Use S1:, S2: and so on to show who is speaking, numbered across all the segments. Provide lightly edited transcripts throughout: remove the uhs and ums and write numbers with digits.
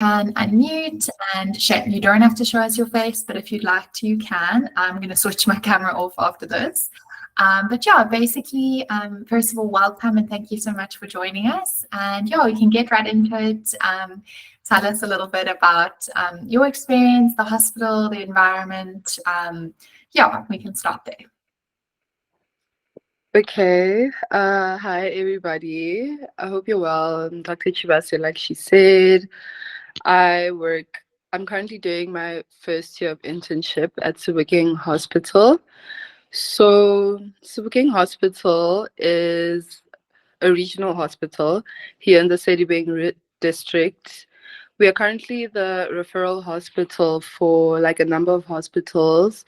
S1: can unmute and you don't have to show us your face, but if you'd like to, you can. I'm going to switch my camera off after this. But yeah, basically, first of all, welcome and thank you so much for joining us. And yeah, we can get right into it. Tell us a little bit about your experience, the hospital, the environment. Yeah, we can start there.
S2: Okay. Hi, everybody. I hope you're well. Dr. Chibase, like she said, I'm currently doing my first year of internship at Sedibeng Hospital. So, Sebokeng Hospital is a regional hospital here in the Sedibeng District. We are currently the referral hospital for like a number of hospitals,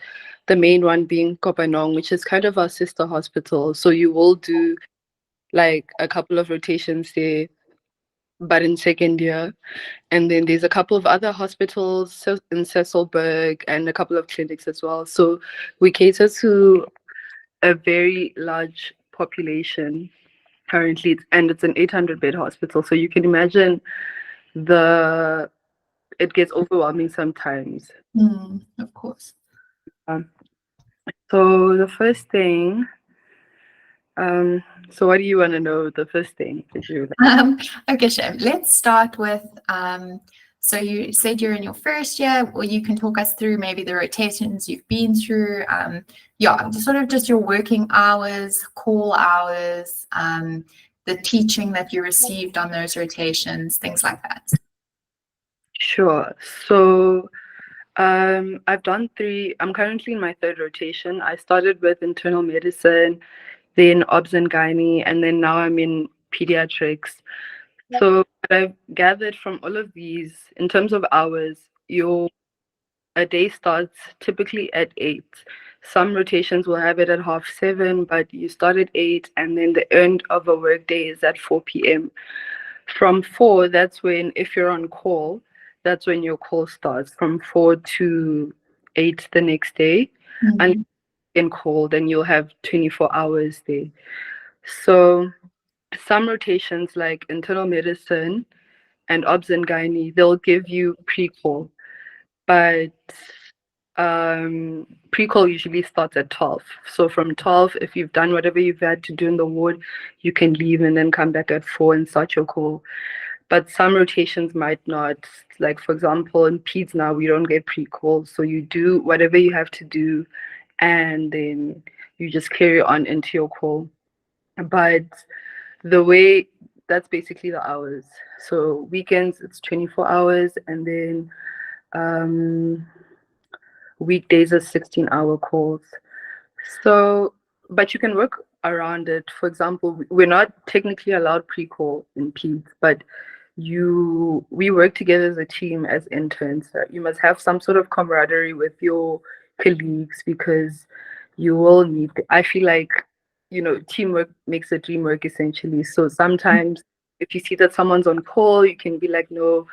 S2: the main one being Kopanong, which is kind of our sister hospital. So you will do like a couple of rotations there, but in second year. And then there's a couple of other hospitals in Cecilberg and a couple of clinics as well. So we cater to a very large population currently, and it's an 800-bed hospital. So you can imagine it gets overwhelming sometimes.
S1: Of course.
S2: So the first thing, so what do you want to know? The first thing that you
S1: okay, Shem, let's start with so you said you're in your first year, or you can talk us through maybe the rotations you've been through. Yeah, just your working hours, call hours, the teaching that you received on those rotations, things like that.
S2: Sure. So I've done 3. I'm currently in my 3rd rotation. I started with internal medicine, then obs and gynae, and then now I'm in pediatrics. So what I've gathered from all of these, in terms of hours, a day starts typically at 8. Some rotations will have it at 7:30, but you start at 8, and then the end of a workday is at 4 p.m. From 4, that's when, if you're on call, that's when your call starts from 4 to 8 the next day. And in call, then you'll have 24 hours there. So some rotations like internal medicine and obs and gynae, they'll give you pre-call, but pre-call usually starts at 12. So from 12, if you've done whatever you've had to do in the ward, you can leave and then come back at 4 and start your call. But some rotations might not. Like, for example, in peds now, we don't get pre-call. So you do whatever you have to do, and then you just carry on into your call. But that's basically the hours. So weekends, it's 24 hours, and then weekdays are 16-hour calls. So, but you can work around it. For example, we're not technically allowed pre-call in peds, but we work together as a team as interns. You must have some sort of camaraderie with your colleagues because you will need. I feel like teamwork makes the dream work essentially. So sometimes if you see that someone's on call, you can be like, no,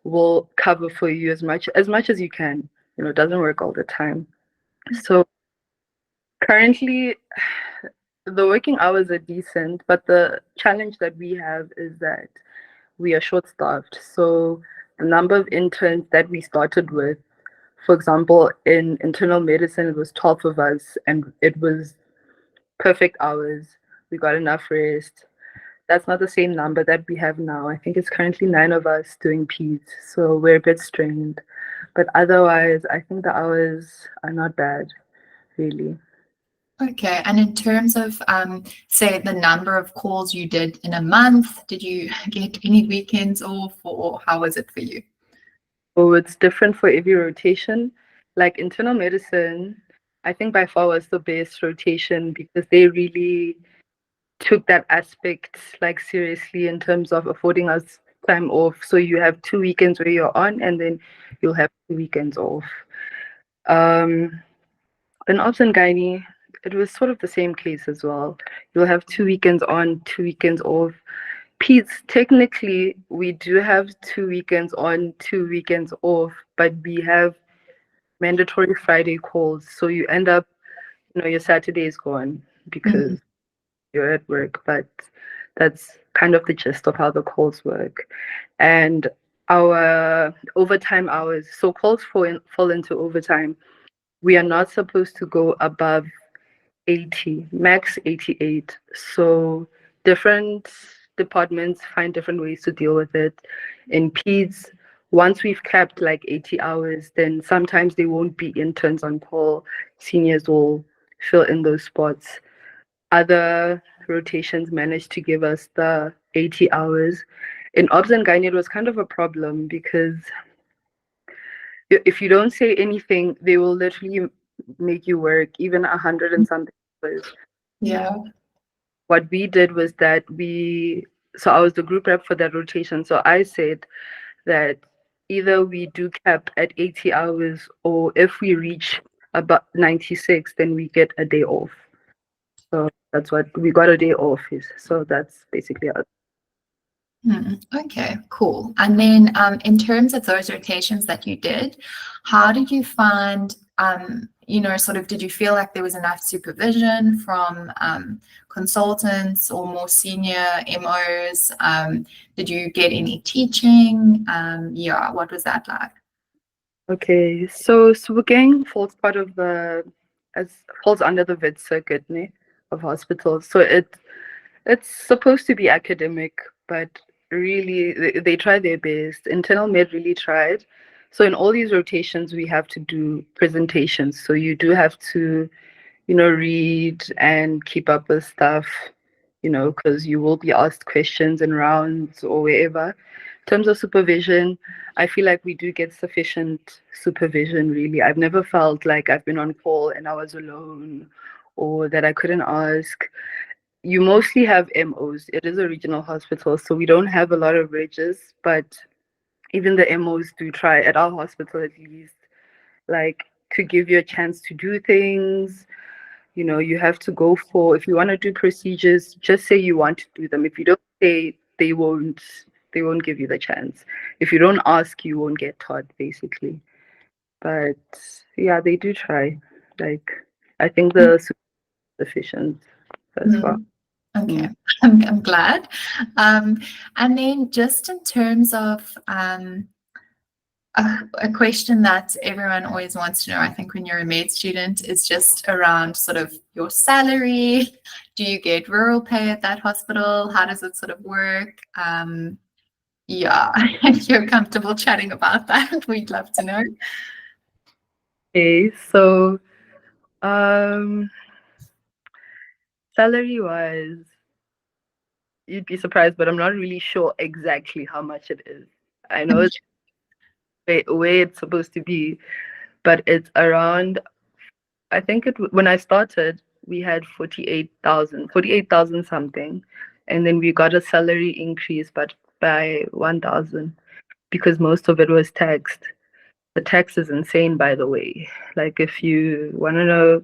S2: we'll cover for you as much as you can. It doesn't work all the time. So currently, the working hours are decent, but the challenge that we have is that we are short-staffed. So the number of interns that we started with, for example, in internal medicine, it was 12 of us, and it was perfect hours. We got enough rest. That's not the same number that we have now. I think it's currently 9 of us doing peds, so we're a bit strained. But otherwise, I think the hours are not bad, really.
S1: Okay, and in terms of, say, the number of calls you did in a month, did you get any weekends off, or how was it for you?
S2: Oh, it's different for every rotation. Like internal medicine, I think by far was the best rotation because they really took that aspect like seriously in terms of affording us time off. So you have 2 weekends where you're on, and then you'll have 2 weekends off. In obs and gynae, it was sort of the same case as well. You'll have 2 weekends on, 2 weekends off. Peds, technically, we do have 2 weekends on, 2 weekends off, but we have mandatory Friday calls. So you end up, your Saturday is gone because you're at work. But that's kind of the gist of how the calls work. And our overtime hours. So calls fall into overtime. We are not supposed to go above 80, max 88. So different departments find different ways to deal with it. In PEDS, once we've capped like 80 hours, then sometimes they won't be interns on call. Seniors will fill in those spots. Other rotations managed to give us the 80 hours. In obs and gynae, it was kind of a problem because if you don't say anything, they will literally make you work even 100 and something hours.
S1: Yeah.
S2: What we did was that so I was the group rep for that rotation. So I said that either we do cap at 80 hours, or if we reach about 96, then we get a day off. So that's what we got, a day off. So that's basically it.
S1: Okay, cool. And then in terms of those rotations that you did, how did you find, sort of, did you feel like there was enough supervision from consultants or more senior MOs? Did you get any teaching? What was that like?
S2: Okay, so Sebokeng falls falls under the vid circuit of hospitals. So it's supposed to be academic, but really they try their best. Internal med really tried. So in all these rotations, we have to do presentations. So you do have to, read and keep up with stuff, because you will be asked questions in rounds or wherever. In terms of supervision, I feel like we do get sufficient supervision, really. I've never felt like I've been on call and I was alone or that I couldn't ask. You mostly have MOs. It is a regional hospital, so we don't have a lot of regs, but even the MOs do try, at our hospital at least, like, to give you a chance to do things. You have to go for, if you want to do procedures, just say you want to do them. If you don't say, they won't give you the chance. If you don't ask, you won't get taught, basically. But yeah, they do try. Like, I think the sufficient as well.
S1: Okay, I'm glad. And then just in terms of a question that everyone always wants to know, I think, when you're a med student, is just around sort of your salary. Do you get rural pay at that hospital? How does it sort of work? If you're comfortable chatting about that, we'd love to know.
S2: Okay, so salary-wise, you'd be surprised, but I'm not really sure exactly how much it is. I know it's where it's supposed to be, but it's around, I think when I started, we had 48,000 something. And then we got a salary increase, but by 1,000, because most of it was taxed. The tax is insane, by the way. Like, if you want to know,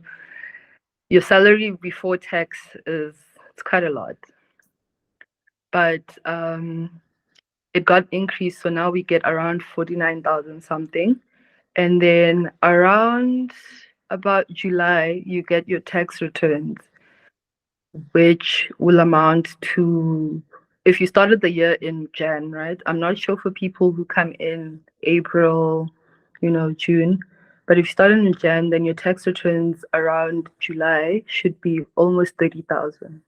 S2: your salary before tax it's quite a lot. But it got increased, so now we get around 49,000 something. And then around about July, you get your tax returns, which will amount to, if you started the year in Jan, right? I'm not sure for people who come in April, June. But if you started in Jan, then your tax returns around July should be almost 30,000.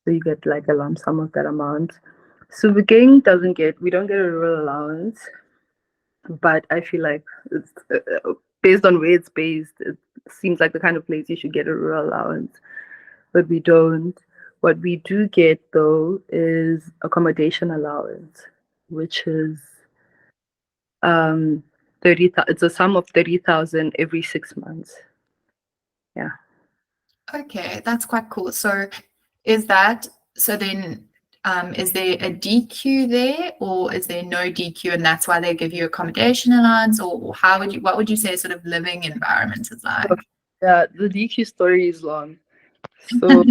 S2: So you get like a lump sum of that amount. So the gang we don't get a rural allowance, but I feel like it's based on where it's based, it seems like the kind of place you should get a rural allowance, but we don't. What we do get though is accommodation allowance, which is 30. It's a sum of 30,000 every 6 months. Yeah.
S1: Okay, that's quite cool. So is there a DQ there, or is there no DQ and that's why they give you accommodation allowance, or what would you say sort of living environment is like?
S2: Yeah, the DQ story is long. So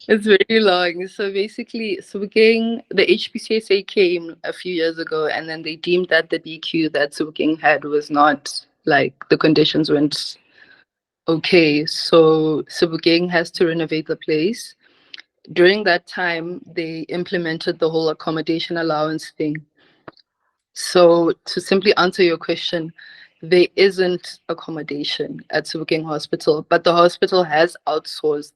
S2: it's very long. So basically, the HPCSA came a few years ago, and then they deemed that the DQ that Sebokeng had was not, like, the conditions weren't okay. So Sebokeng has to renovate the place. During that time, they implemented the whole accommodation allowance thing. So to simply answer your question, there isn't accommodation at Sebokeng Hospital, but the hospital has outsourced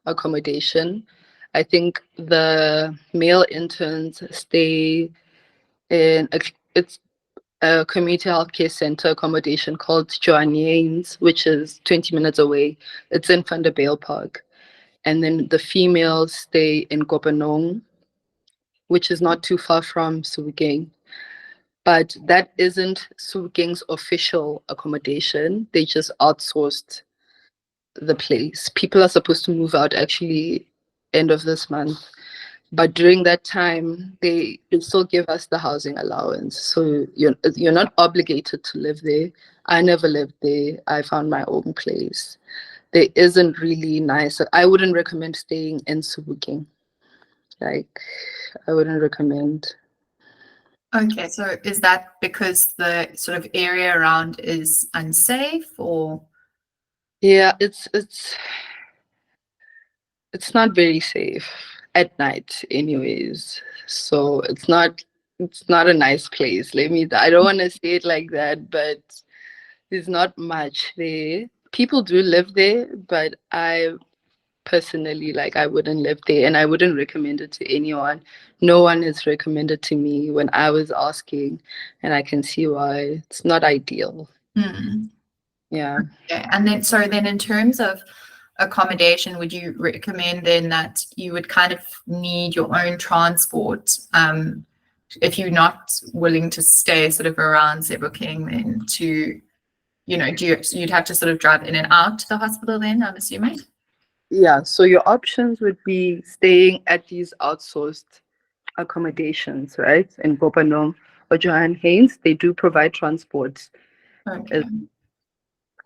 S2: accommodation. I think the male interns stay in it's a community healthcare center accommodation called Joan Yanes, which is 20 minutes away. It's in Vanderbijl Park. And then the females stay in Kopanong, which is not too far from Sebokeng. But that isn't Sebokeng's official accommodation. They just outsourced the place. People are supposed to move out actually end of this month. But during that time, they still give us the housing allowance. So you're not obligated to live there. I never lived there. I found my own place. There isn't really nice. I wouldn't recommend staying in Sebokeng. Like, I wouldn't recommend.
S1: Okay, so is that because the sort of area around is unsafe, or?
S2: Yeah, it's not very safe at night anyways. So it's not a nice place. I don't want to say it like that, but there's not much there. People do live there, but I personally, like, I wouldn't live there and I wouldn't recommend it to anyone. No one has recommended to me when I was asking, and I can see why. It's not ideal.
S1: Hmm.
S2: Yeah.
S1: Okay. And then, so then in terms of accommodation, would you recommend then that you would kind of need your own transport, if you're not willing to stay sort of around Sebokeng, then to, you'd have to sort of drive in and out to the hospital then, I'm assuming?
S2: Yeah, so your options would be staying at these outsourced accommodations, right? In Kopanong or Johan Haynes, they do provide transport.
S1: Okay.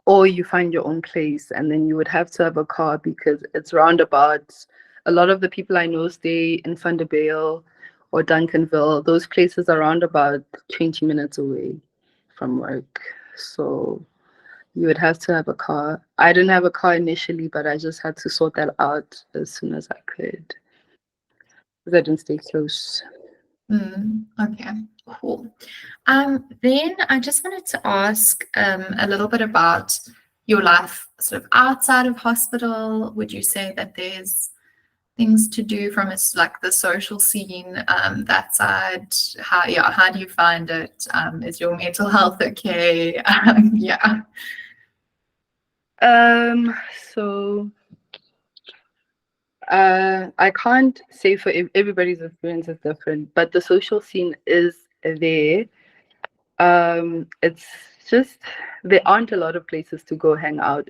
S2: Or you find your own place, and then you would have to have a car because it's roundabouts. A lot of the people I know stay in Vanderbijl or Duncanville. Those places are around about 20 minutes away from work. So you would have to have a car. I didn't have a car initially, but I just had to sort that out as soon as I could because I didn't stay close.
S1: Okay, cool. Then I just wanted to ask a little bit about your life sort of outside of hospital. Would you say that there's things to do from like the social scene, that side? How do you find it? Is your mental health okay? Yeah.
S2: So I can't say for everybody's experience is different, but the social scene is there. It's just there aren't a lot of places to go hang out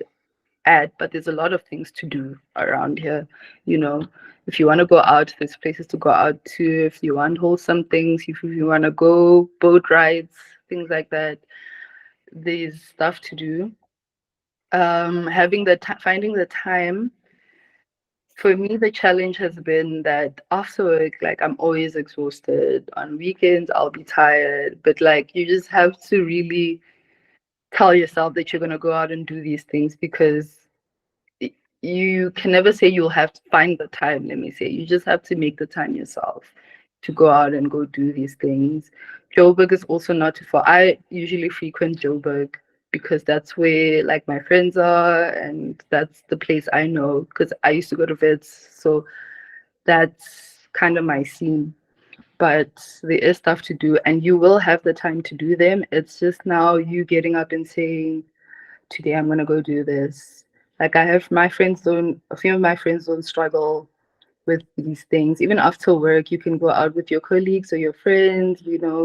S2: at, but there's a lot of things to do around here. You know, if you want to go out, there's places to go out to. If you want wholesome things, if you want to go boat rides, things like that, there's stuff to do. Having finding the time. For me, the challenge has been that after work, like, I'm always exhausted. On weekends, I'll be tired, but like, you just have to really tell yourself that you're going to go out and do these things because you can never say you'll have to find the time. Let me say, you just have to make the time yourself to go out and go do these things. Joburg is also not too far. I usually frequent Joburg because that's where, like, my friends are, and that's the place I know because I used to go to vets. So that's kind of my scene. But there is stuff to do, and you will have the time to do them. It's just now you getting up and saying, today I'm gonna go do this. Like, I have my friends don't a few of my friends don't struggle with these things. Even after work, you can go out with your colleagues or your friends,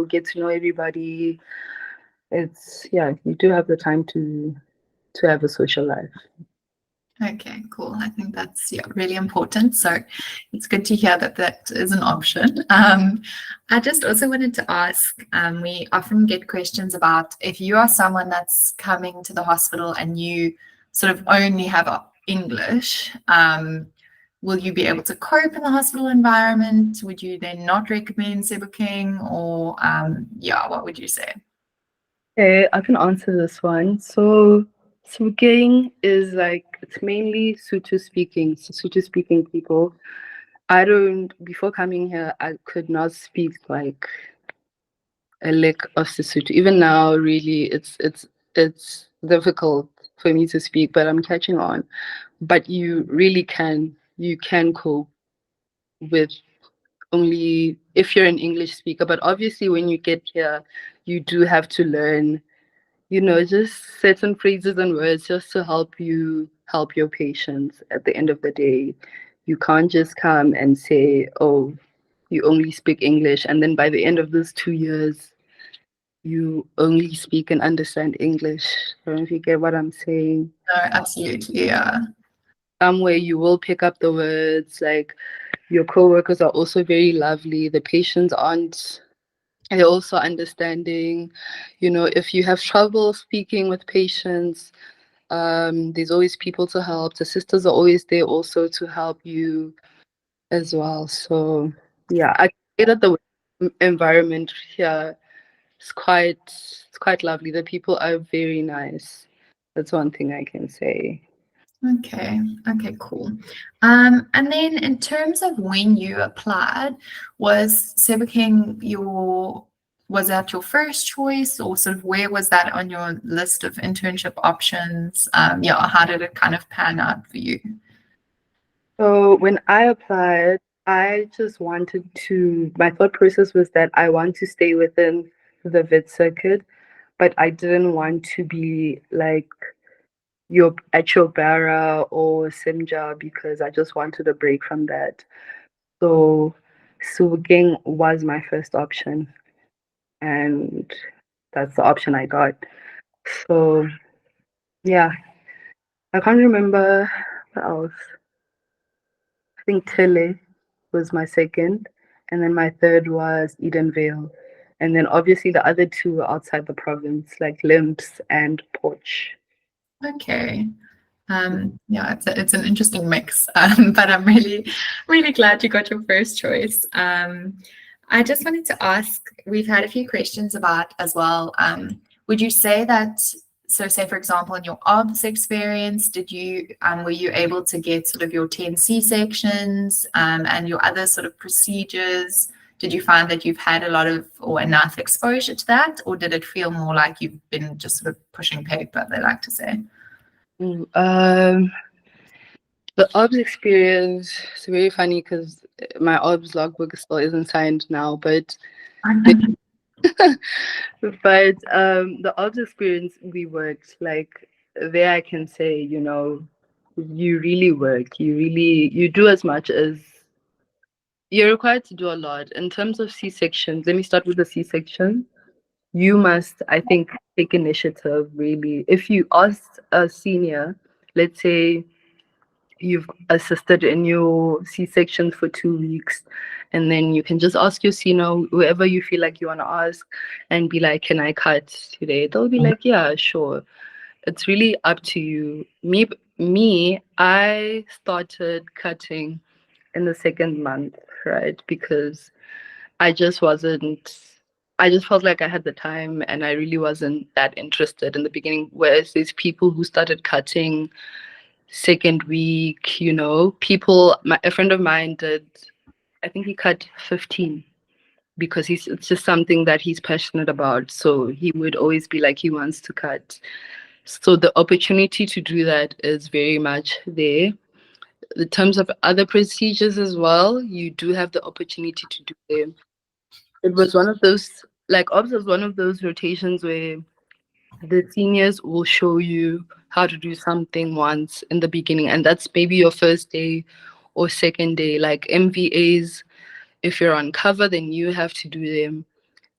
S2: get to know everybody. It's Yeah, you do have the time to have a social life.
S1: Okay, cool. I think that's really important. So it's good to hear that that is an option. I just also wanted to ask, we often get questions about if you are someone that's coming to the hospital and you sort of only have English, will you be able to cope in the hospital environment? Would you then not recommend Sebokeng, or what would you say?
S2: Okay, I can answer this one. So Sebokeng is like, it's mainly Sotho speaking people. Before coming here, I could not speak like a lick of Sesotho. Even now, really, it's difficult for me to speak, but I'm catching on. But you can cope with only if you're an English speaker. But obviously, when you get here, you do have to learn, just certain phrases and words just to help your patients at the end of the day. You can't just come and say, oh, you only speak English, and then by the end of those 2 years, you only speak and understand English. I don't know if you get what I'm saying.
S1: No, absolutely, yeah.
S2: Somewhere you will pick up the words, like your coworkers are also very lovely. The patients aren't, they're also understanding. If you have trouble speaking with patients, there's always people to help. The sisters are always there also to help you as well. So yeah, I say that the environment here it's quite lovely. The people are very nice. That's one thing I can say.
S1: Okay, cool. And then in terms of when you applied, was Sebokeng was that your first choice, or sort of where was that on your list of internship options? Yeah, how did it kind of pan out for you?
S2: So when I applied, I just my thought process was that I want to stay within the vet circuit, but I didn't want to be like your Barra or Simja because I just wanted a break from that. So Sebokeng was my first option, and that's the option I got. So yeah, I can't remember what else. I think Tele was my second, and then my third was Edenvale. And then obviously the other two were outside the province, like Limps and Porch.
S1: Okay. Yeah, it's an interesting mix, but I'm really glad you got your first choice. I just wanted to ask, we've had a few questions about as well. Would you say that, so say for example, in your OBS experience, were you able to get sort of your 10 C sections and your other sort of procedures? Did you find that you've had a lot of or enough exposure to that, or did it feel more like you've been just sort of pushing paper, they like to say?
S2: The OBS experience is very funny because my OBS logbook still isn't signed now, but the OBS experience we worked like there. I can say you really work. You do as much as you're required to do a lot in terms of C sections. Let me start with the C section. You must, I think, take initiative really. If you ask a senior, let's say you've assisted in your C-section for 2 weeks, and then you can just ask your senior, whoever you feel like you want to ask, and be like, can I cut today? They'll be like, yeah, sure. It's really up to you. I started cutting in the second month, right? Because I just wasn't, I just felt like I had the time and I really wasn't that interested in the beginning. Whereas there's people who started cutting second week, a friend of mine did, I think he cut 15 because it's just something that he's passionate about. So he would always be like, he wants to cut. So the opportunity to do that is very much there. In terms of other procedures as well, you do have the opportunity to do them. It was one of those, like, OBS was one of those rotations where the seniors will show you how to do something once in the beginning, and that's maybe your first day or second day. Like MVAs, if you're on cover, then you have to do them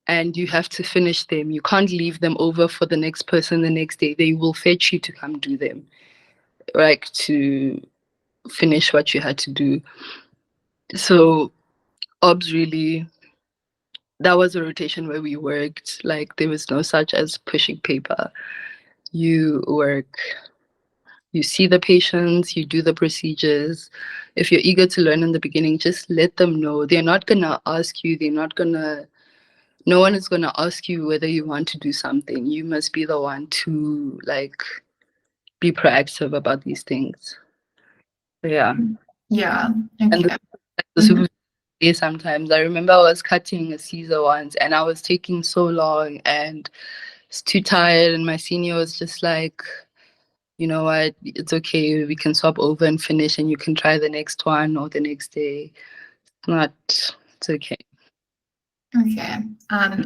S2: and you have to finish them. You can't leave them over for the next person the next day. They will fetch you to come do them, like to finish what you had to do. So OBS really, that was a rotation where we worked. Like there was no such as pushing paper. You work, you see the patients, you do the procedures. If you're eager to learn in the beginning, just let them know. They're not gonna ask you, no one is gonna ask you whether you want to do something. You must be the one to like be proactive about these things. Yeah.
S1: Yeah.
S2: And
S1: Okay.
S2: the supervision day sometimes. I remember I was cutting a Caesar once and I was taking so long and it's too tired, and my senior was just like, you know what, it's okay, we can swap over and finish and you can try the next one or the next day. Not, it's okay.
S1: Okay.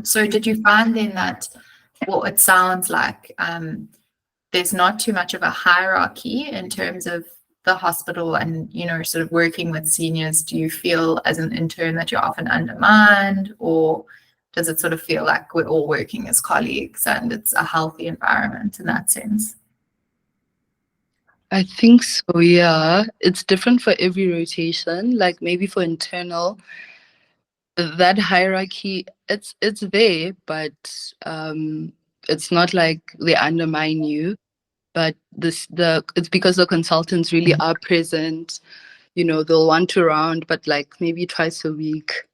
S1: So did you find then that, well, it sounds like there's not too much of a hierarchy in terms of the hospital and, you know, sort of working with seniors? Do you feel as an intern that you're often undermined, or does it sort of feel like we're all working as colleagues and it's a healthy environment in that sense?
S2: I think so, yeah. It's different for every rotation. Like maybe for internal, that hierarchy, it's there, but it's not like they undermine you. But it's because the consultants really are present. You know, they'll want to round, but like maybe twice a week.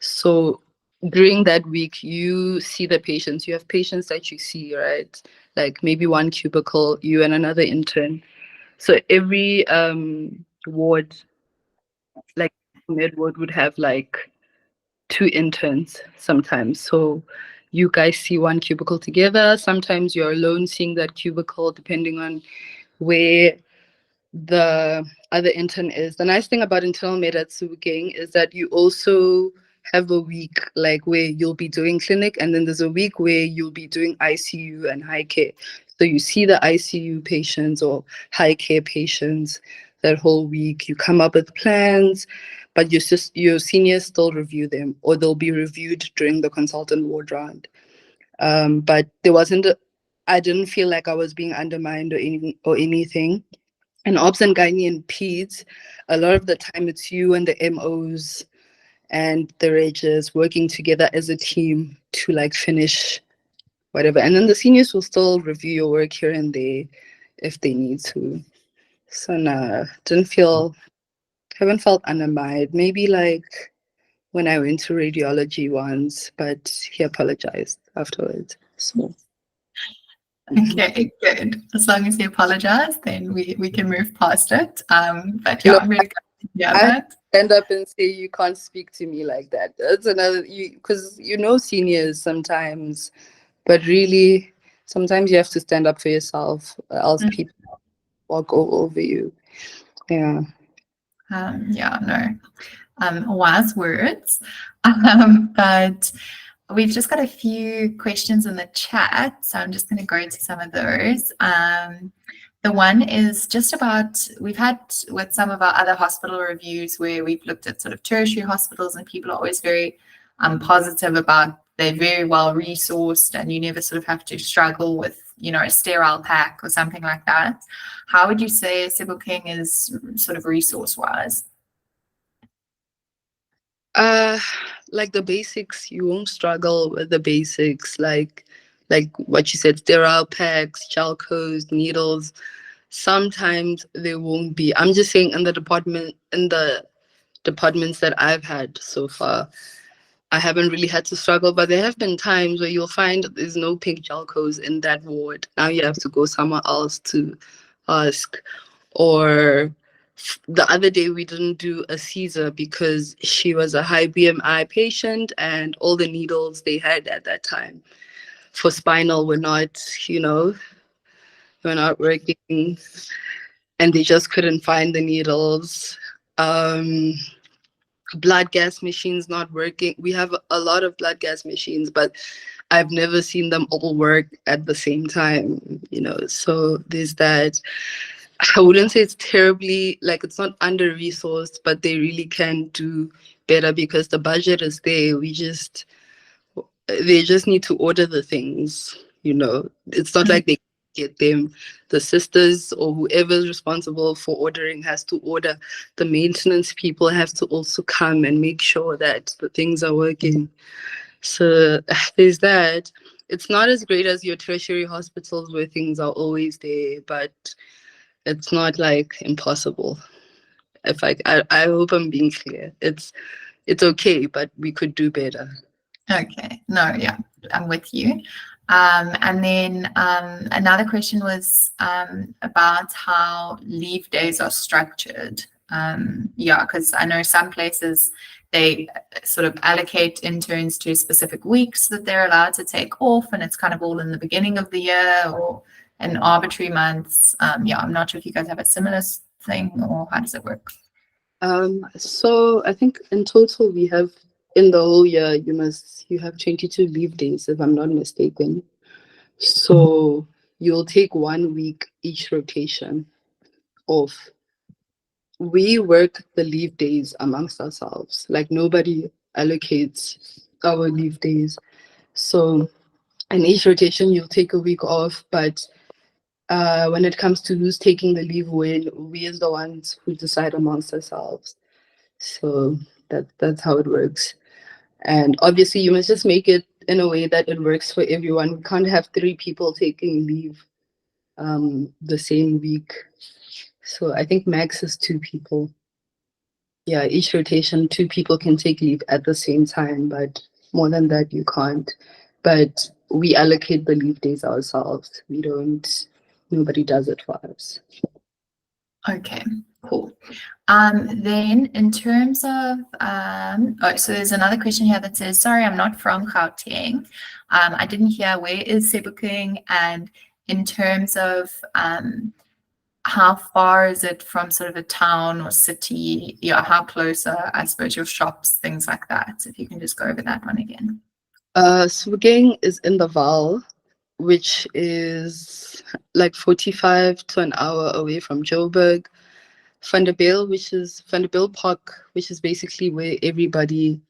S2: So during that week, you see the patients. You have patients that you see, right? Like maybe one cubicle, you and another intern. So every ward, like med ward, would have like two interns sometimes. So you guys see one cubicle together. Sometimes you're alone seeing that cubicle, depending on where the other intern is. The nice thing about internal med at Sebokeng is that you also have a week like where you'll be doing clinic, and then there's a week where you'll be doing ICU and high care. So you see the ICU patients or high care patients that whole week. You come up with plans, but your seniors still review them, or they'll be reviewed during the consultant ward round. But there wasn't. I didn't feel like I was being undermined or anything. And Obs and Gynae and Peds, a lot of the time it's you and the MOs and the Regis working together as a team to like finish whatever. And then the seniors will still review your work here and there if they need to. So nah, haven't felt undermined. Maybe like when I went to radiology once, but he apologized afterwards. So
S1: Okay, good. As long as you apologize, then we can move past it. But yeah,
S2: no,
S1: I'm really glad to hear
S2: I
S1: that.
S2: stand up and say you can't speak to me like that. That's another you because you know seniors sometimes, but really sometimes you have to stand up for yourself, else people walk all over you. Yeah.
S1: Yeah, no. Wise words. But we've just got a few questions in the chat, so I'm just going to go to some of those. The one is just about, we've had with some of our other hospital reviews where we've looked at sort of tertiary hospitals, and people are always very positive about they're very well resourced and you never sort of have to struggle with, you know, a sterile pack or something like that. How would you say Sebokeng is sort of resource wise?
S2: Like the basics, you won't struggle with the basics, like what you said, sterile packs, gel codes, needles. Sometimes they won't be. I'm just saying in the departments that I've had so far, I haven't really had to struggle, but there have been times where you'll find there's no pink gel codes in that ward. Now you have to go somewhere else to ask. Or the other day we didn't do a Caesar because she was a high BMI patient and all the needles they had at that time for spinal were not, were not working, and they just couldn't find the needles. Blood gas machines not working. We have a lot of blood gas machines, but I've never seen them all work at the same time, so there's that. I wouldn't say it's terribly, like, it's not under resourced, but they really can do better because the budget is there. They just need to order the things. It's not like they get them. The sisters or whoever's responsible for ordering has to order. The maintenance people have to also come and make sure that the things are working. So there's that. It's not as great as your tertiary hospitals where things are always there, but it's not like impossible. I hope I'm being clear. It's okay, but we could do better.
S1: Okay. No, yeah, I'm with you. And then another question was about how leave days are structured. Yeah, because I know some places they sort of allocate interns to specific weeks that they're allowed to take off, and it's kind of all in the beginning of the year or in arbitrary months. Yeah, I'm not sure if you guys have a similar thing, or how does it work?
S2: So I think in total we have, in the whole year, you have 22 leave days, if I'm not mistaken. So you'll take 1 week each rotation off. We work the leave days amongst ourselves. Like nobody allocates our leave days. So in each rotation, you'll take a week off. But when it comes to who's taking the leave when, we are the ones who decide amongst ourselves. So that's how it works. And obviously, you must just make it in a way that it works for everyone. We can't have 3 people taking leave the same week. So I think max is 2 people. Yeah, each rotation, 2 people can take leave at the same time, but more than that, you can't. But we allocate the leave days ourselves. Nobody does it for us.
S1: Okay, cool. Then in terms of, so there's another question here that says, sorry, I'm not from Gauteng. I didn't hear, where is Sebokeng? And in terms of how far is it from sort of a town or city? Yeah, how close are, I suppose, your shops, things like that? If you can just go over that one again.
S2: Sebokeng is in the Val, which is like 45 to an hour away from Joburg. Vanderbilt Park, which is basically where everybody,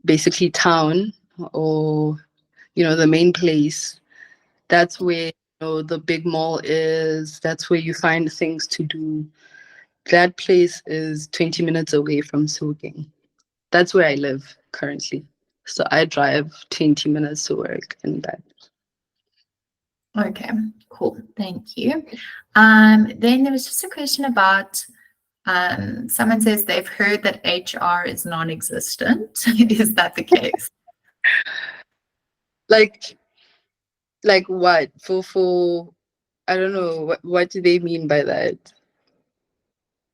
S2: basically town, or the main place. That's where the big mall is. That's where you find things to do. That place is 20 minutes away from Sebokeng. That's where I live currently. So I drive 20 minutes to work and back.
S1: Okay, cool. Thank you. Then there was just a question about, someone says they've heard that HR is non-existent. Is that the case?
S2: Like what? For I don't know, what do they mean by that?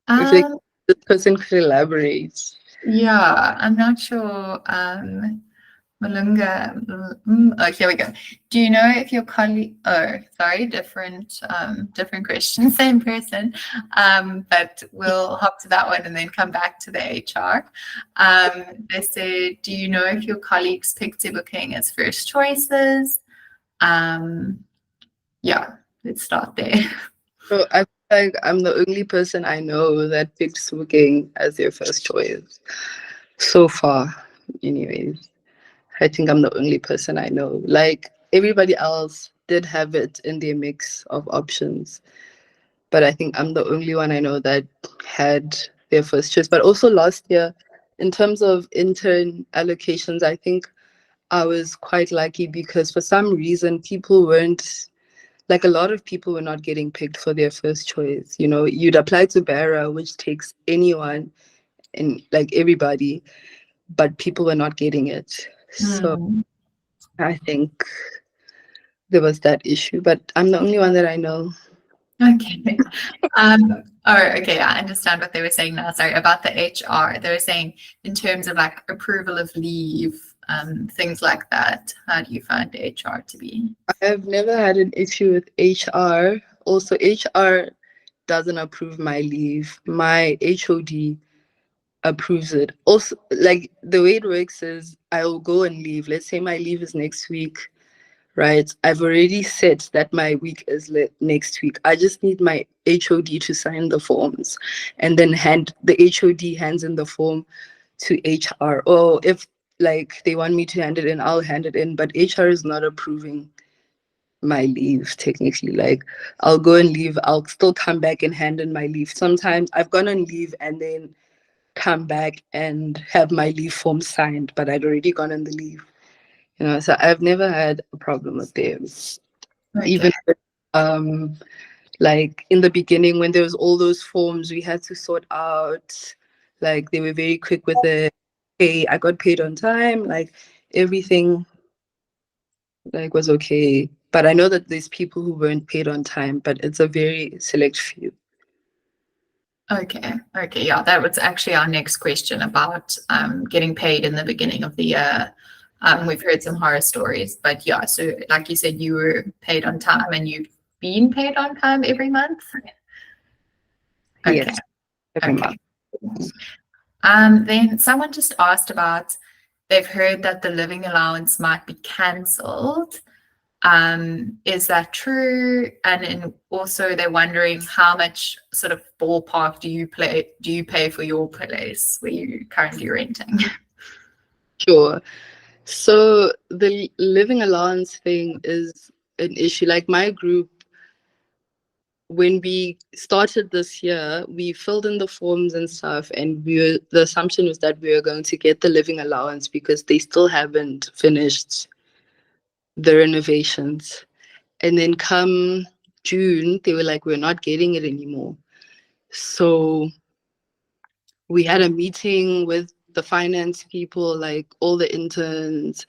S2: If this person could elaborate.
S1: Yeah, I'm not sure. Malunga. Oh, here we go. Do you know if your colleague? Oh, sorry, different question, same person. But we'll hop to that one and then come back to the HR. They say, do you know if your colleagues picked Sebokeng as first choices? Yeah, let's start there.
S2: So I feel like I'm the only person I know that picked Sebokeng as their first choice so far. Anyways, I think I'm the only person I know. Like everybody else did have it in their mix of options, but I think I'm the only one I know that had their first choice. But also last year, in terms of intern allocations, I think I was quite lucky because for some reason people weren't, like, a lot of people were not getting picked for their first choice. You'd apply to BARA, which takes anyone and like everybody, but people were not getting it. So I think there was that issue, but I'm the only one that I know.
S1: Okay. Okay, I understand what they were saying now. Sorry, about the HR. They were saying in terms of like approval of leave, things like that. How do you find HR to be?
S2: I've never had an issue with HR. Also, HR doesn't approve my leave. My HOD approves it. Also, like the way it works is I'll go and leave. Let's say my leave is next week, right? I've already said that my week is next week. I just need my HOD to sign the forms, and then the HOD hands in the form to HR. Or if like they want me to hand it in, I'll hand it in. But HR is not approving my leave technically. Like I'll go and leave, I'll still come back and hand in my leave. Sometimes I've gone on leave and then come back and have my leave form signed, but I'd already gone on the leave. So I've never had a problem with them.
S1: Okay.
S2: Even like in the beginning when there was all those forms we had to sort out, like they were very quick with it. Hey, I got paid on time, like everything like was okay. But I know that there's people who weren't paid on time, but it's a very select few.
S1: Okay. Yeah, that was actually our next question about getting paid in the beginning of the year. We've heard some horror stories, but yeah, so like you said, you were paid on time and you've been paid on time every month? Okay.
S2: Yes, every month.
S1: Then someone just asked about, they've heard that the living allowance might be cancelled. Is that true? And then also they're wondering how much sort of ballpark do you pay for your place where you're currently renting?
S2: Sure. So the living allowance thing is an issue. Like my group, when we started this year, we filled in the forms and stuff, and the assumption was that we were going to get the living allowance because they still haven't finished the renovations. And then come June, they were like, we're not getting it anymore. So we had a meeting with the finance people, like all the interns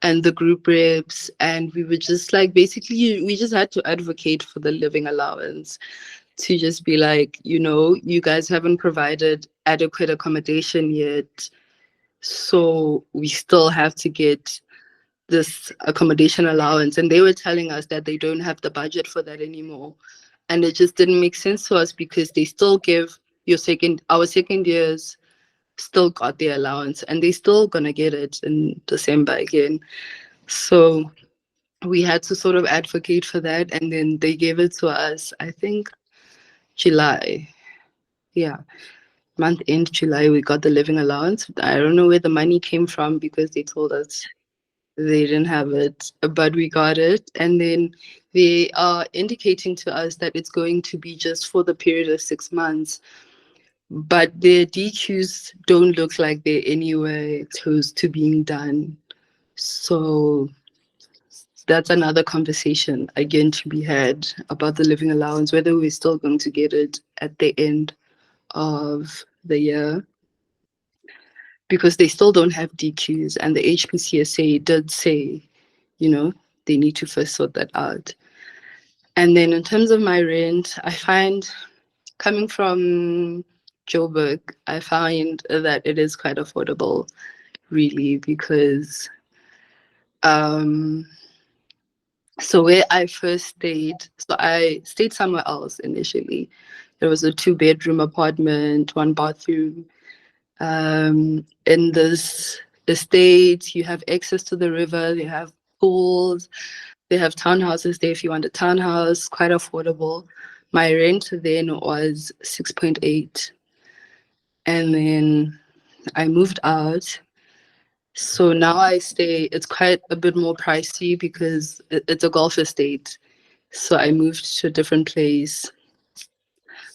S2: and the group reps, and we were just like, basically, we just had to advocate for the living allowance, to just be like, you guys haven't provided adequate accommodation yet, so we still have to get this accommodation allowance. And they were telling us that they don't have the budget for that anymore, and it just didn't make sense to us because they still give our second years still got their allowance, and they still gonna get it in December again. So we had to sort of advocate for that, and then they gave it to us, I think July. Yeah, month end July, we got the living allowance. I don't know where the money came from because they told us they didn't have it, but we got it. And then they are indicating to us that it's going to be just for the period of 6 months. But their DQs don't look like they're anywhere close to being done. So that's another conversation again to be had about the living allowance, whether we're still going to get it at the end of the year, because they still don't have DQs, and the HPCSA did say, they need to first sort that out. And then in terms of my rent, I find, coming from Joburg, I find that it is quite affordable, really, because so where I first stayed, so I stayed somewhere else initially. There was a 2-bedroom apartment, 1 bathroom. In this estate, you have access to the river, they have pools, they have townhouses there if you want a townhouse, quite affordable. My rent then was 6.8. And then I moved out. So now it's quite a bit more pricey because it's a golf estate. So I moved to a different place.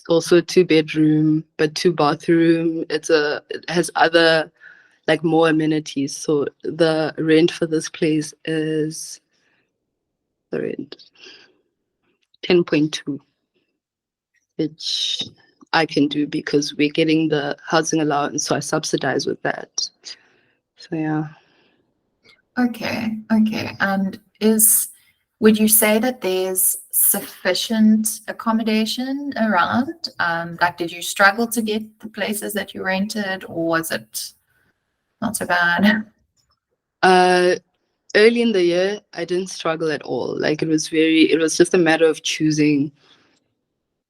S2: Also 2-bedroom, but 2 bathroom. It has other, like, more amenities. So the rent for this place is the rent 10.2, which I can do because we're getting the housing allowance, so I subsidize with that. So yeah.
S1: Okay. And would you say that there's sufficient accommodation around? Like, did you struggle to get the places that you rented, or was it not so bad?
S2: Early in the year, I didn't struggle at all. Like, it was just a matter of choosing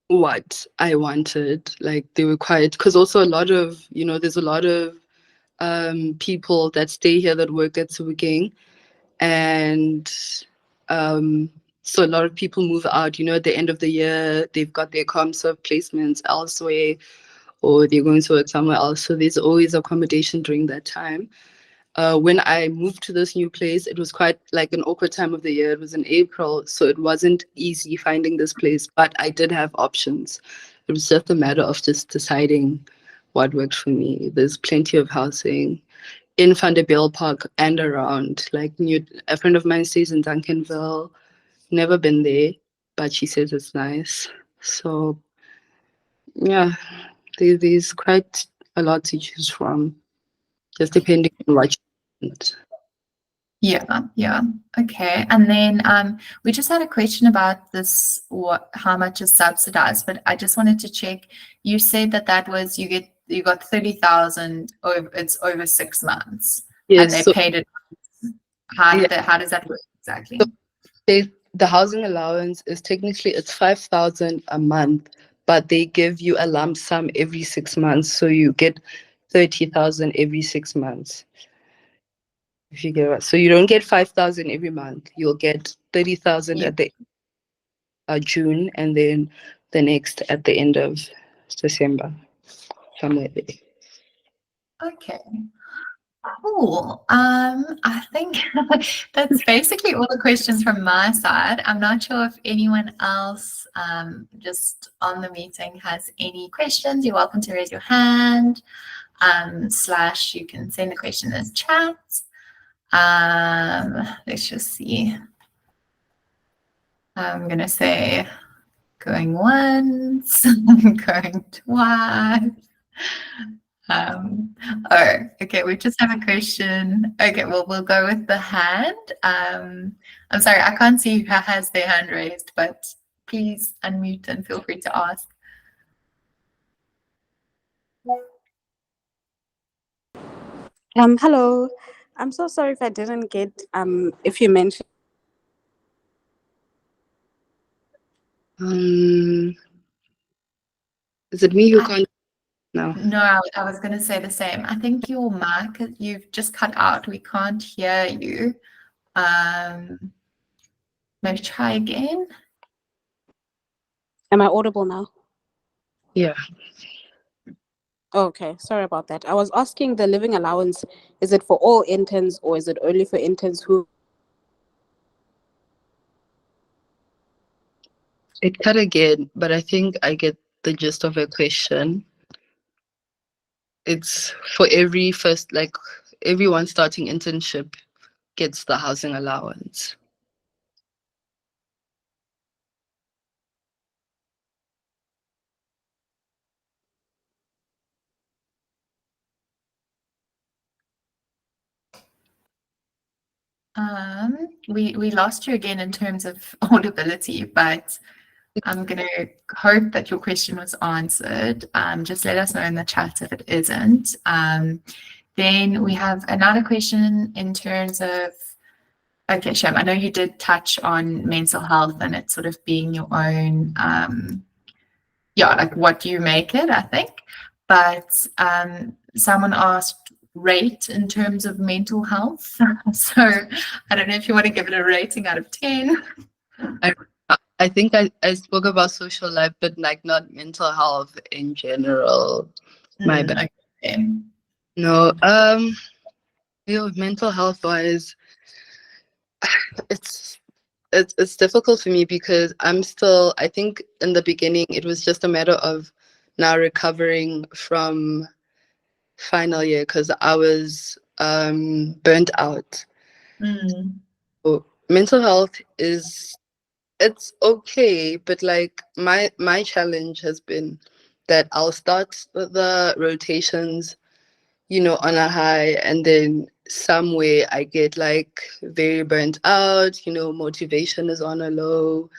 S2: what I wanted. Like, they were quite, because also a lot of, there's a lot of people that stay here that work at Sebokeng, and so a lot of people move out, at the end of the year, they've got their ComServe placements elsewhere, or they're going to work somewhere else. So there's always accommodation during that time. When I moved to this new place, it was quite like an awkward time of the year. It was in April, so it wasn't easy finding this place, but I did have options. It was just a matter of just deciding what worked for me. There's plenty of housing in Van der Bijl Park and around. Like, a friend of mine stays in Duncanville. Never been there, but she says it's nice. So yeah, there's quite a lot to choose from, just depending on what you want.
S1: Yeah. Okay. And then we just had a question about this, how much is subsidized, but I just wanted to check. You said that was you got 30,000 over, it's over 6 months, and
S2: Yes,
S1: they
S2: so
S1: paid it.
S2: yeah,
S1: How does that work
S2: so
S1: exactly?
S2: the housing allowance is technically it's 5,000 a month, but they give you a lump sum every 6 months, so you get 30,000 every 6 months. If you get it. So you don't get 5,000 every month. You'll get 30,000
S1: Yeah.
S2: at the June, and then the next at the end of December, somewhere there.
S1: Okay. Cool. I think that's basically all the questions from my side. I'm not sure if anyone else just on the meeting has any questions. You're welcome to raise your hand, / you can send the question as chat. Let's just see. I'm gonna say going once, going twice. Okay, we just have a question. Okay, well, we'll go with the hand. I'm sorry, I can't see who has their hand raised, but please unmute and feel free to ask.
S3: Hello. I'm so sorry if I didn't get if you mentioned.
S2: Is it me who can't now?
S1: No, I was going to say the same. I think your mic, you've just cut out. We can't hear you. Maybe try again.
S3: Am I audible now?
S2: Yeah.
S3: Okay, sorry about that. I was asking the living allowance, is it for all interns or is it only for interns who?
S2: It cut again, but I think I get the gist of a question. It's for everyone starting internship gets the housing allowance.
S1: We lost you again in terms of audibility, but I'm going to hope that your question was answered. Just let us know in the chat if it isn't. Then we have another question in terms of, okay, Shem, I know you did touch on mental health and it sort of being your own, like what do you make it, I think. But someone asked rate in terms of mental health. So I don't know if you want to give it a rating out of 10.
S2: I think I spoke about social life, but like not mental health in general. My bad.
S1: Okay.
S2: No, mental health wise, it's difficult for me because I think in the beginning it was just a matter of now recovering from final year because I was burnt out. So mental health it's okay, but like my challenge has been that I'll start the rotations, on a high, and then somewhere I get like very burnt out, motivation is on a low.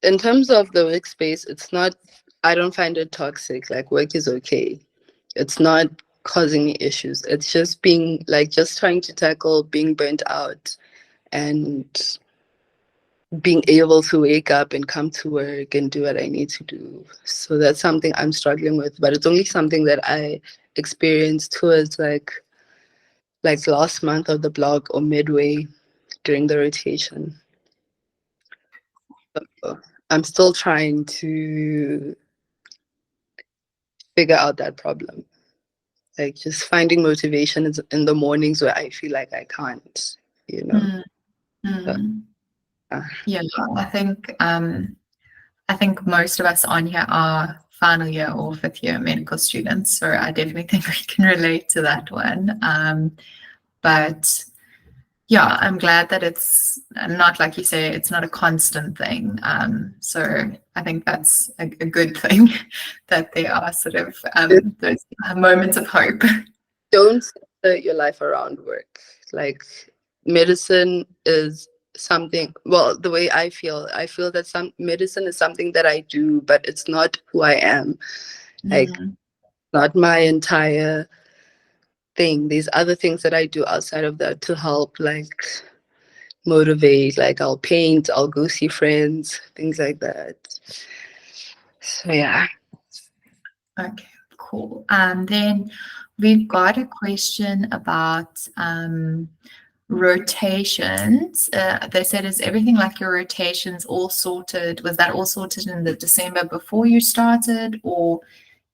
S2: In terms of the workspace, I don't find it toxic. Like work is okay. It's not causing me issues. It's just trying to tackle being burnt out and being able to wake up and come to work and do what I need to do. So that's something I'm struggling with, but it's only something that I experienced towards like last month of the block or midway during the rotation. So I'm still trying to figure out that problem. Like just finding motivation is in the mornings where I feel like I can't, So,
S1: Yeah, I think most of us on here are final year or fifth year medical students, so I definitely think we can relate to that one. But yeah, I'm glad that it's not, like you say, it's not a constant thing. So I think that's a good thing that there are sort of those moments of hope.
S2: don't center your life around work. Like medicine is something, well, the way I feel that medicine is something that I do, but it's not who I am. Like, not my entire thing. There's other things that I do outside of that to help, like, motivate. Like, I'll paint, I'll go see friends, things like that. So yeah.
S1: Okay, cool. Then we've got a question about rotations. They said, is everything like your rotations all sorted? Was that all sorted in the December before you started, or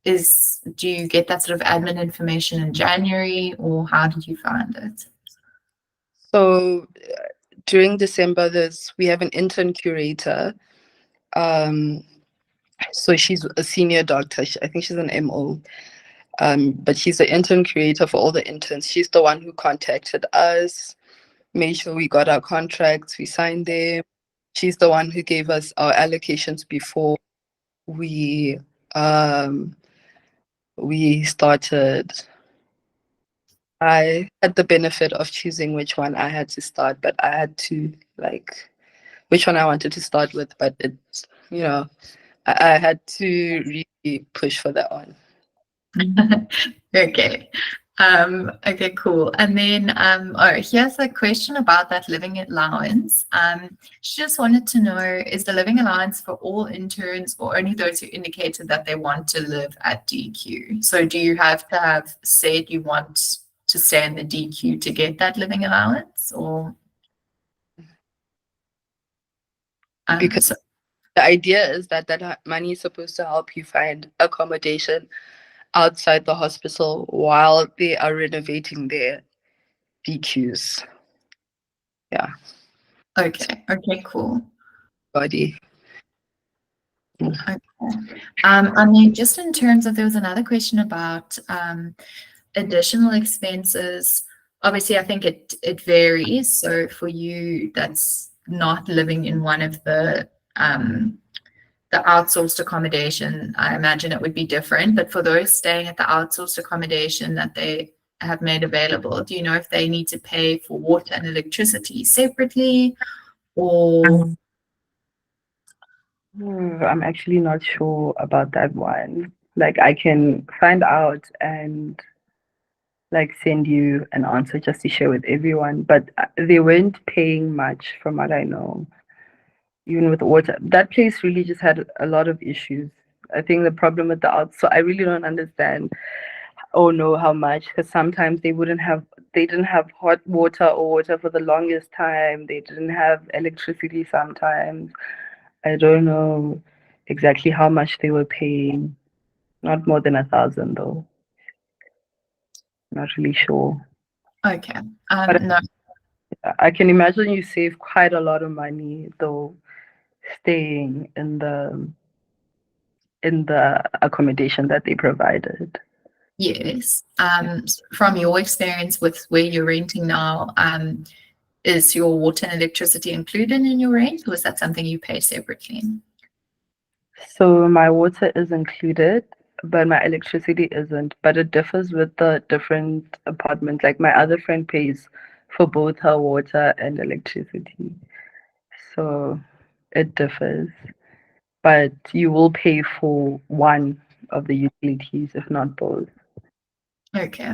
S1: do you get that sort of admin information in January, or how did you find it?
S2: So during December, we have an intern curator. So she's a senior doctor. I think she's an MO. But she's the intern curator for all the interns. She's the one who contacted us, made sure we got our contracts, we signed them. She's the one who gave us our allocations before we started. I had the benefit of choosing which one I had to start, but I had to, like, which one I wanted to start with, but it's, I had to really push for that one.
S1: Okay. Okay, cool. And then, here's a question about that living allowance. She just wanted to know, is the living allowance for all interns or only those who indicated that they want to live at DQ? So do you have to have said you want to stay in the DQ to get that living allowance, or?
S2: Because the idea is that money is supposed to help you find accommodation outside the hospital while they are renovating their DQs. Yeah.
S1: Okay, cool.
S2: Body.
S1: Okay. I mean, just in terms of, there was another question about additional expenses. Obviously, I think it varies. So for you, that's not living in one of the outsourced accommodation, I imagine it would be different. But for those staying at the outsourced accommodation that they have made available, do you know if they need to pay for water and electricity separately, or?
S2: I'm actually not sure about that one. Like, I can find out and, like, send you an answer just to share with everyone. But they weren't paying much from what I know. Even with water, that place really just had a lot of issues. I think the problem with so I really don't understand know how much, because sometimes they didn't have hot water or water for the longest time. They didn't have electricity sometimes. I don't know exactly how much they were paying. Not more than 1,000 though. Not really sure.
S1: Okay.
S2: But
S1: No.
S2: I can imagine you save quite a lot of money though, staying in the accommodation that they provided.
S1: Yes. From your experience with where you're renting now, is your water and electricity included in your rent, or is that something you pay separately?
S2: So my water is included, but my electricity isn't. But it differs with the different apartments. Like, my other friend pays for both her water and electricity. So it differs. But you will pay for one of the utilities, if not both.
S1: Okay.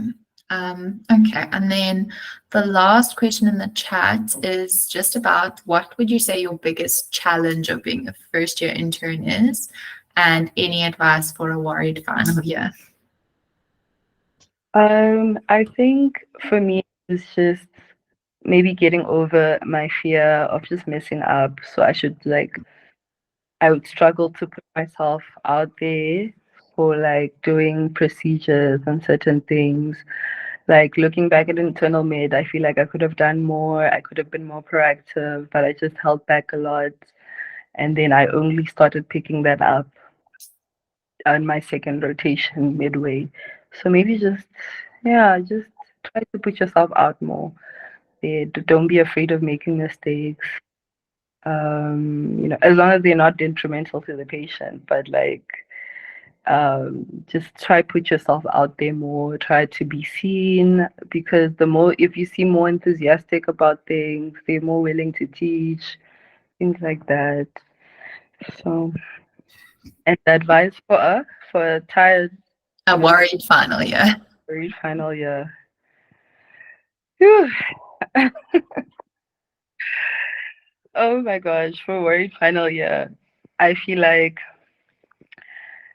S1: Okay. And then the last question in the chat is just about, what would you say your biggest challenge of being a first year intern is, and any advice for a worried final year?
S2: I think for me, it's just maybe getting over my fear of just messing up. So I would struggle to put myself out there for, like, doing procedures and certain things. Like, looking back at internal med, I feel like I could have done more. I could have been more proactive, but I just held back a lot. And then I only started picking that up on my second rotation midway. So maybe just try to put yourself out more. Don't be afraid of making mistakes. As long as they're not detrimental to the patient, but, like, Just try put yourself out there more, try to be seen, because the more, if you seem more enthusiastic about things, they're more willing to teach, things like that. So, and the advice for a tired,
S1: A worried final year.
S2: very final year. Whew. Oh my gosh, for worried final year, I feel like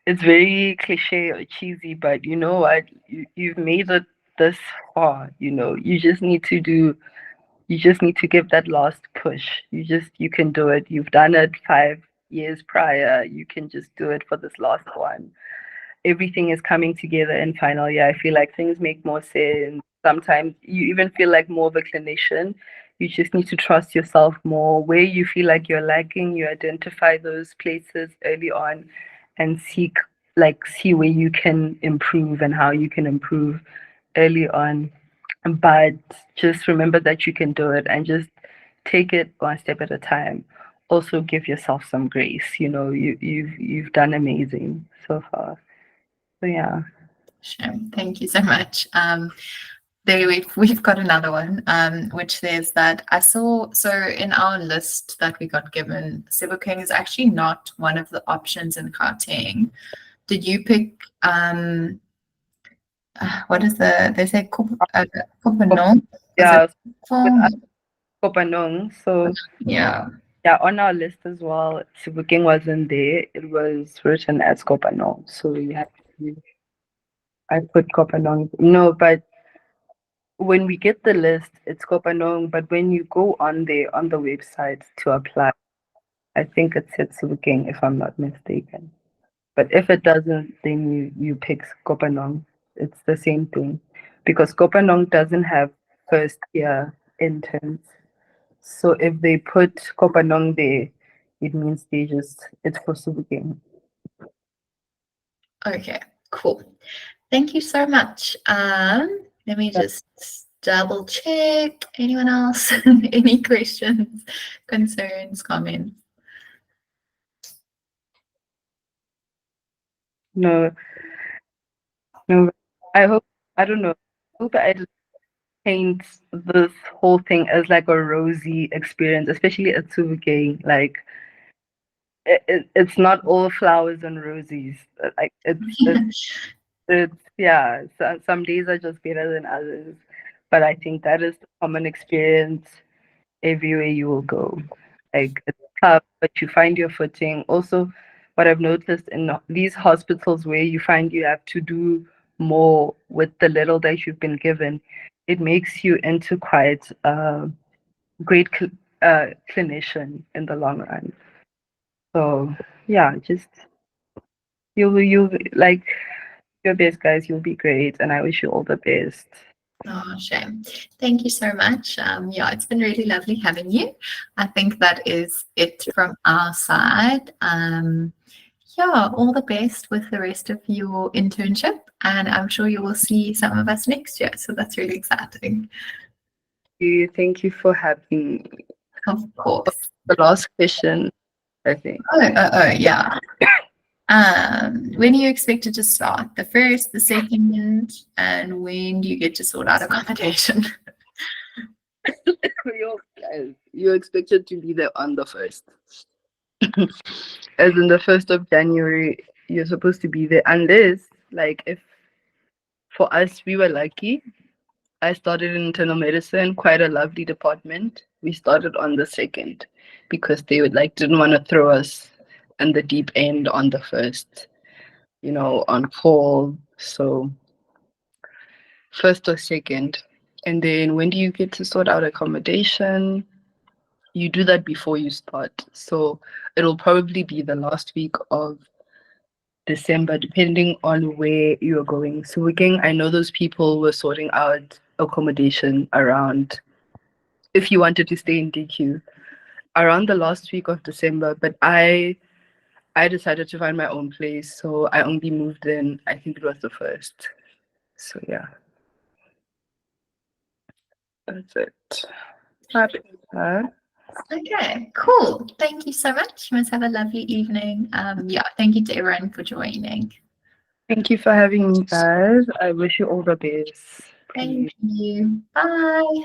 S2: it's very cliche or cheesy, but you know what? You've made it this far, you just need to give that last push. You can do it. You've done it 5 years prior. You can just do it for this last one. Everything is coming together in final year. I feel like things make more sense. Sometimes you even feel like more of a clinician. You just need to trust yourself more. Where you feel like you're lacking, you identify those places early on and see where you can improve and how you can improve early on. But just remember that you can do it and just take it one step at a time. Also give yourself some grace. You've done amazing so far. So yeah.
S1: Sure. Thank you so much. There we've got another one, which says that I saw, so in our list that we got given, Sebokeng is actually not one of the options in Gauteng. Did you pick, what is they say Kopanong?
S2: Yeah, with
S1: Oh,
S2: us, Kopanong. So
S1: yeah.
S2: yeah, on our list as well, Sebokeng wasn't there. It was written as Kopanong. So I put Kopanong. No, but when we get the list, it's Kopanong. But when you go on there on the website to apply, I think it says Sebokeng, if I'm not mistaken. But if it doesn't, then you pick Kopanong. It's the same thing, because Kopanong doesn't have first year interns. So if they put Kopanong there, it means it's for Sebokeng.
S1: Okay, cool. Thank you so much. Let me just double check. Anyone else? Any questions, concerns, comments?
S2: No. I don't know. I hope I paint this whole thing as like a rosy experience, especially at Sebokeng. Like it's not all flowers and roses. Like it's yeah. Some days are just better than others, but I think that is the common experience everywhere you will go. Like it's tough, but you find your footing. Also, what I've noticed in these hospitals where you find you have to do more with the little that you've been given, it makes you into quite a great clinician in the long run. So yeah, just you like your best, guys. You'll be great, and I wish you all the best.
S1: Oh, shame. Thank you so much. Yeah, it's been really lovely having you. I think that is it from our side. Yeah, all the best with the rest of your internship, and I'm sure you will see some of us next year. So that's really exciting.
S2: Thank you for having me.
S1: Of course.
S2: The last question, I think.
S1: Yeah. When are you expected to start? The first, the second, and when do you get to sort out accommodation?
S2: You're expected to be there on the 1st. As in the 1st of January, you're supposed to be there. Unless, like, if for us, we were lucky. I started in internal medicine, quite a lovely department. We started on the 2nd because they didn't want to throw us in the deep end on the 1st, on call. So 1st or 2nd. And then when do you get to sort out accommodation? You do that before you start. So it'll probably be the last week of December, depending on where you're going. So again, I know those people were sorting out accommodation around, if you wanted to stay in DQ, around the last week of December. But I decided to find my own place. So I only moved in, I think it was the 1st. So yeah. That's it.
S1: Okay, cool. Thank you so much. You must have a lovely evening. Yeah, thank you to everyone for joining.
S2: Thank you for having me, guys. I wish you all the best.
S1: Thank you. Bye.